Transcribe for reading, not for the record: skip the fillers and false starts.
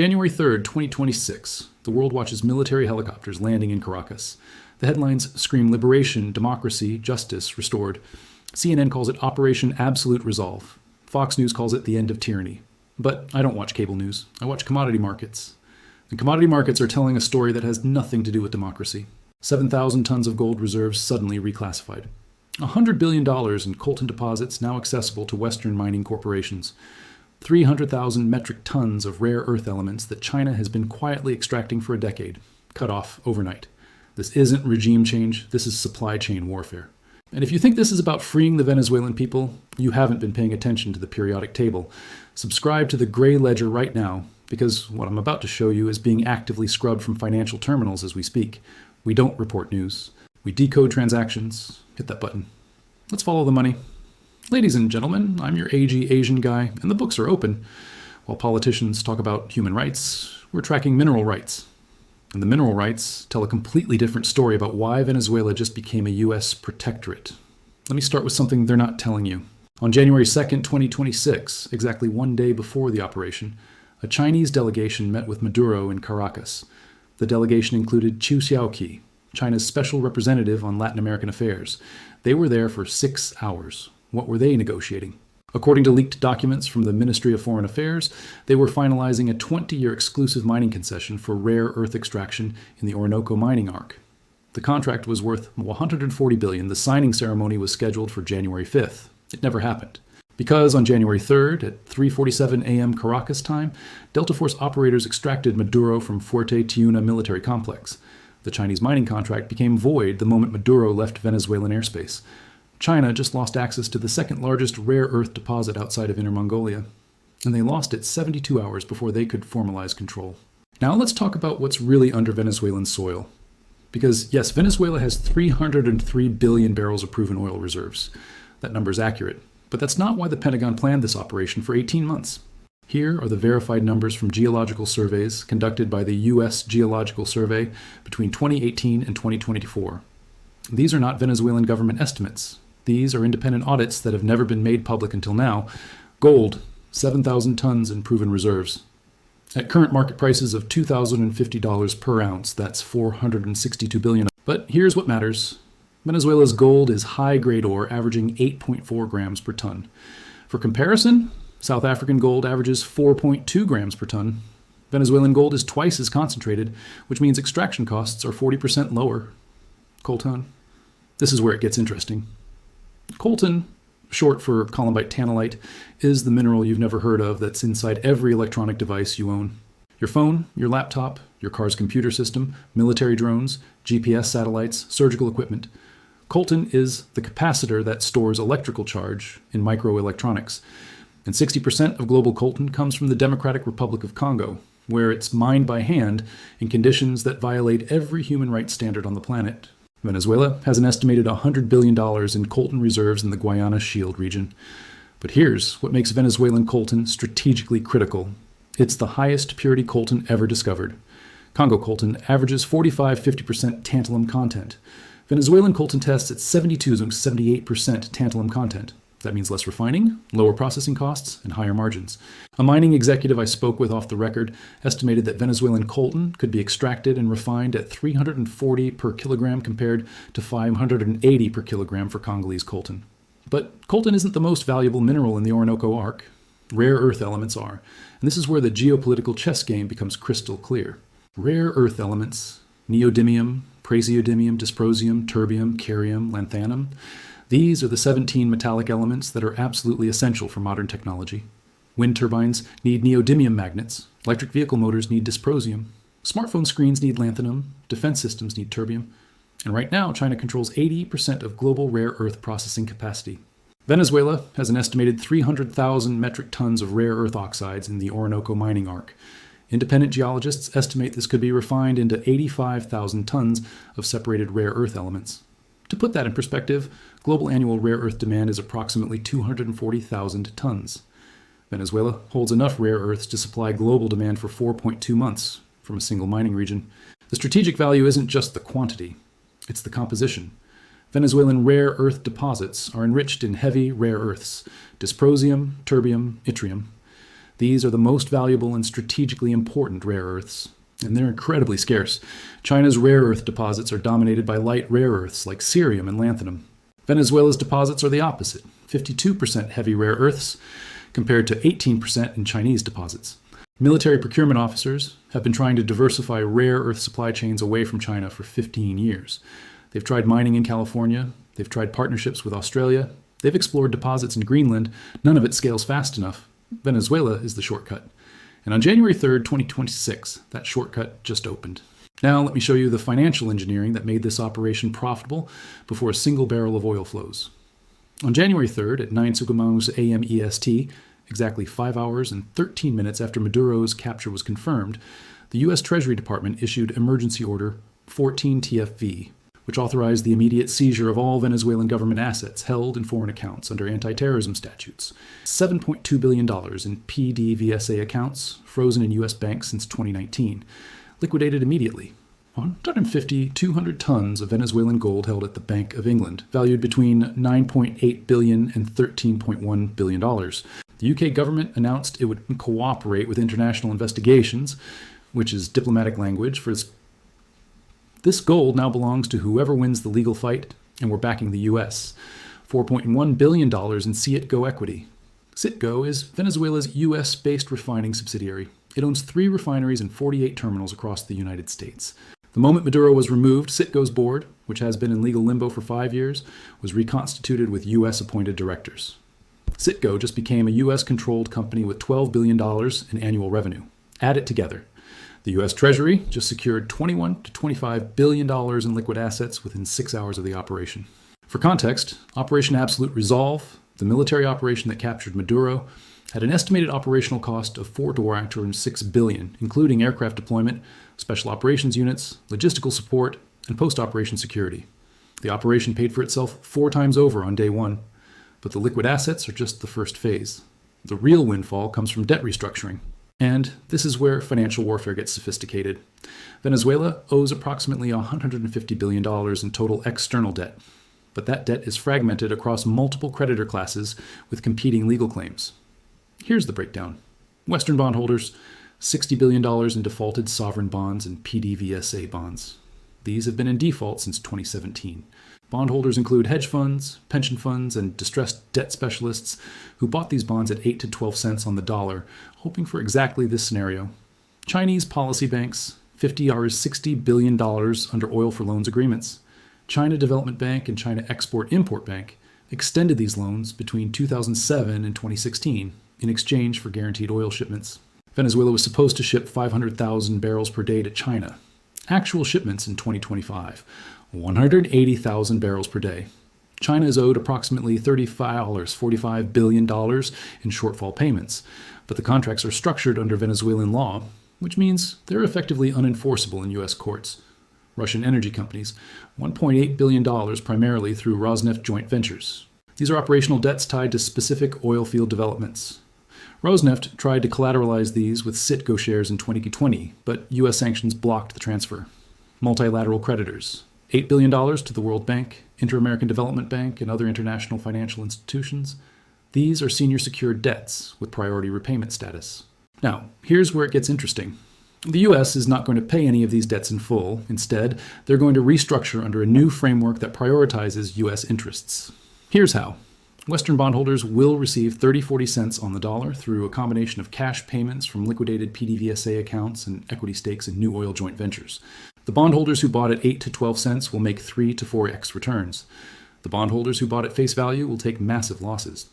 January 3rd, 2026. The world watches military helicopters landing in Caracas. The headlines scream liberation, democracy, justice restored. CNN calls it Operation Absolute Resolve. Fox News calls it the end of tyranny. But I don't watch cable news. I watch commodity markets. And commodity markets are telling a story that has nothing to do with democracy. 7,000 tons of gold reserves suddenly reclassified. $100 billion in coltan deposits now accessible to Western mining corporations. 300,000 metric tons of rare earth elements that China has been quietly extracting for a decade, cut off overnight. This isn't regime change, this is supply chain warfare. And if you think this is about freeing the Venezuelan people, you haven't been paying attention to the periodic table. Subscribe to the Gray Ledger right now, because what I'm about to show you is being actively scrubbed from financial terminals as we speak. We don't report news. We decode transactions. Hit that button. Let's follow the money. Ladies and gentlemen, I'm your AG Asian guy, and the books are open. While politicians talk about human rights, we're tracking mineral rights. And the mineral rights tell a completely different story about why Venezuela just became a U.S. protectorate. Let me start with something they're not telling you. On January 2nd, 2026, exactly one day before the operation, a Chinese delegation met with Maduro in Caracas. The delegation included Chu Xiaoqi, China's special representative on Latin American affairs. They were there for 6 hours. What were they negotiating? According to leaked documents from the Ministry of Foreign Affairs, they were finalizing a 20-year exclusive mining concession for rare earth extraction in the Orinoco Mining Arc. The contract was worth $140 billion. The signing ceremony was scheduled for January 5th. It never happened. Because on January 3rd, at 3:47 AM Caracas time, Delta Force operators extracted Maduro from Fuerte Tiuna military complex. The Chinese mining contract became void the moment Maduro left Venezuelan airspace. China just lost access to the second largest rare earth deposit outside of Inner Mongolia, and they lost it 72 hours before they could formalize control. Now let's talk about what's really under Venezuelan soil. Because yes, Venezuela has 303 billion barrels of proven oil reserves. That number is accurate, but that's not why the Pentagon planned this operation for 18 months. Here are the verified numbers from geological surveys conducted by the U.S. Geological Survey between 2018 and 2024. These are not Venezuelan government estimates. These are independent audits that have never been made public until now. Gold, 7,000 tons in proven reserves. At current market prices of $2,050 per ounce, that's $462 billion. But here's what matters. Venezuela's gold is high-grade ore averaging 8.4 grams per ton. For comparison, South African gold averages 4.2 grams per ton. Venezuelan gold is twice as concentrated, which means extraction costs are 40% lower. Coltan. This is where it gets interesting. Coltan, short for columbite tantalite, is the mineral you've never heard of that's inside every electronic device you own. Your phone, your laptop, your car's computer system, military drones, GPS satellites, surgical equipment. Coltan is the capacitor that stores electrical charge in microelectronics. And 60% of global coltan comes from the Democratic Republic of Congo, where it's mined by hand in conditions that violate every human rights standard on the planet. Venezuela has an estimated $100 billion in coltan reserves in the Guayana Shield region. But here's what makes Venezuelan coltan strategically critical. It's the highest purity coltan ever discovered. Congo coltan averages 45-50% tantalum content. Venezuelan coltan tests at 72-78% tantalum content. That means less refining, lower processing costs, and higher margins. A mining executive I spoke with off the record estimated that Venezuelan coltan could be extracted and refined at 340 per kilogram compared to 580 per kilogram for Congolese coltan. But coltan isn't the most valuable mineral in the Orinoco Arc. Rare earth elements are, and this is where the geopolitical chess game becomes crystal clear. Rare earth elements, neodymium, praseodymium, dysprosium, terbium, cerium, lanthanum, these are the 17 metallic elements that are absolutely essential for modern technology. Wind turbines need neodymium magnets. Electric vehicle motors need dysprosium. Smartphone screens need lanthanum. Defense systems need terbium. And right now, China controls 80% of global rare earth processing capacity. Venezuela has an estimated 300,000 metric tons of rare earth oxides in the Orinoco Mining Arc. Independent geologists estimate this could be refined into 85,000 tons of separated rare earth elements. To put that in perspective, global annual rare earth demand is approximately 240,000 tons. Venezuela holds enough rare earths to supply global demand for 4.2 months from a single mining region. The strategic value isn't just the quantity, it's the composition. Venezuelan rare earth deposits are enriched in heavy rare earths, dysprosium, terbium, yttrium. These are the most valuable and strategically important rare earths, and they're incredibly scarce. China's rare earth deposits are dominated by light rare earths like cerium and lanthanum. Venezuela's deposits are the opposite, 52% heavy rare earths compared to 18% in Chinese deposits. Military procurement officers have been trying to diversify rare earth supply chains away from China for 15 years. They've tried mining in California, they've tried partnerships with Australia, they've explored deposits in Greenland. None of it scales fast enough. Venezuela is the shortcut. And on January 3rd, 2026, that shortcut just opened. Now let me show you the financial engineering that made this operation profitable before a single barrel of oil flows. On January 3rd at 9 Sugumanos AM EST, exactly 5 hours and 13 minutes after Maduro's capture was confirmed, the U.S. Treasury Department issued Emergency Order 14 TFV, which authorized the immediate seizure of all Venezuelan government assets held in foreign accounts under anti-terrorism statutes. $7.2 billion in PDVSA accounts, frozen in U.S. banks since 2019, liquidated immediately. 200 tons of Venezuelan gold held at the Bank of England, valued between $9.8 billion and $13.1 billion. The UK government announced it would cooperate with international investigations, which is diplomatic language for this gold now belongs to whoever wins the legal fight, and we're backing the US. $4.1 billion in Citgo equity. Citgo is Venezuela's US-based refining subsidiary. It owns 3 refineries and 48 terminals across the United States. The moment Maduro was removed, Citgo's board, which has been in legal limbo for 5 years, was reconstituted with US-appointed directors. Citgo just became a US-controlled company with $12 billion in annual revenue. Add it together. The U.S. Treasury just secured $21 to $25 billion in liquid assets within 6 hours of the operation. For context, Operation Absolute Resolve, the military operation that captured Maduro, had an estimated operational cost of $406 billion, including aircraft deployment, special operations units, logistical support, and post-operation security. The operation paid for itself 4 times over on day 1, but the liquid assets are just the first phase. The real windfall comes from debt restructuring. And this is where financial warfare gets sophisticated. Venezuela owes approximately $150 billion in total external debt, but that debt is fragmented across multiple creditor classes with competing legal claims. Here's the breakdown. Western bondholders, $60 billion in defaulted sovereign bonds and PDVSA bonds. These have been in default since 2017. Bondholders include hedge funds, pension funds, and distressed debt specialists who bought these bonds at 8 to 12 cents on the dollar, hoping for exactly this scenario. Chinese policy banks, $60 billion under oil for loans agreements. China Development Bank and China Export-Import Bank extended these loans between 2007 and 2016 in exchange for guaranteed oil shipments. Venezuela was supposed to ship 500,000 barrels per day to China. Actual shipments in 2025, 180,000 barrels per day. China is owed approximately $45 billion in shortfall payments, but the contracts are structured under Venezuelan law, which means they're effectively unenforceable in U.S. courts. Russian energy companies, $1.8 billion primarily through Rosneft joint ventures. These are operational debts tied to specific oil field developments. Rosneft tried to collateralize these with Citgo shares in 2020, but U.S. sanctions blocked the transfer. Multilateral creditors, $8 billion to the World Bank, Inter-American Development Bank, and other international financial institutions. These are senior secured debts with priority repayment status. Now, here's where it gets interesting. The U.S. is not going to pay any of these debts in full. Instead, they're going to restructure under a new framework that prioritizes U.S. interests. Here's how. Western bondholders will receive 30-40 cents on the dollar through a combination of cash payments from liquidated PDVSA accounts and equity stakes in new oil joint ventures. The bondholders who bought at 8 to 12 cents will make 3 to 4x returns. The bondholders who bought at face value will take massive losses.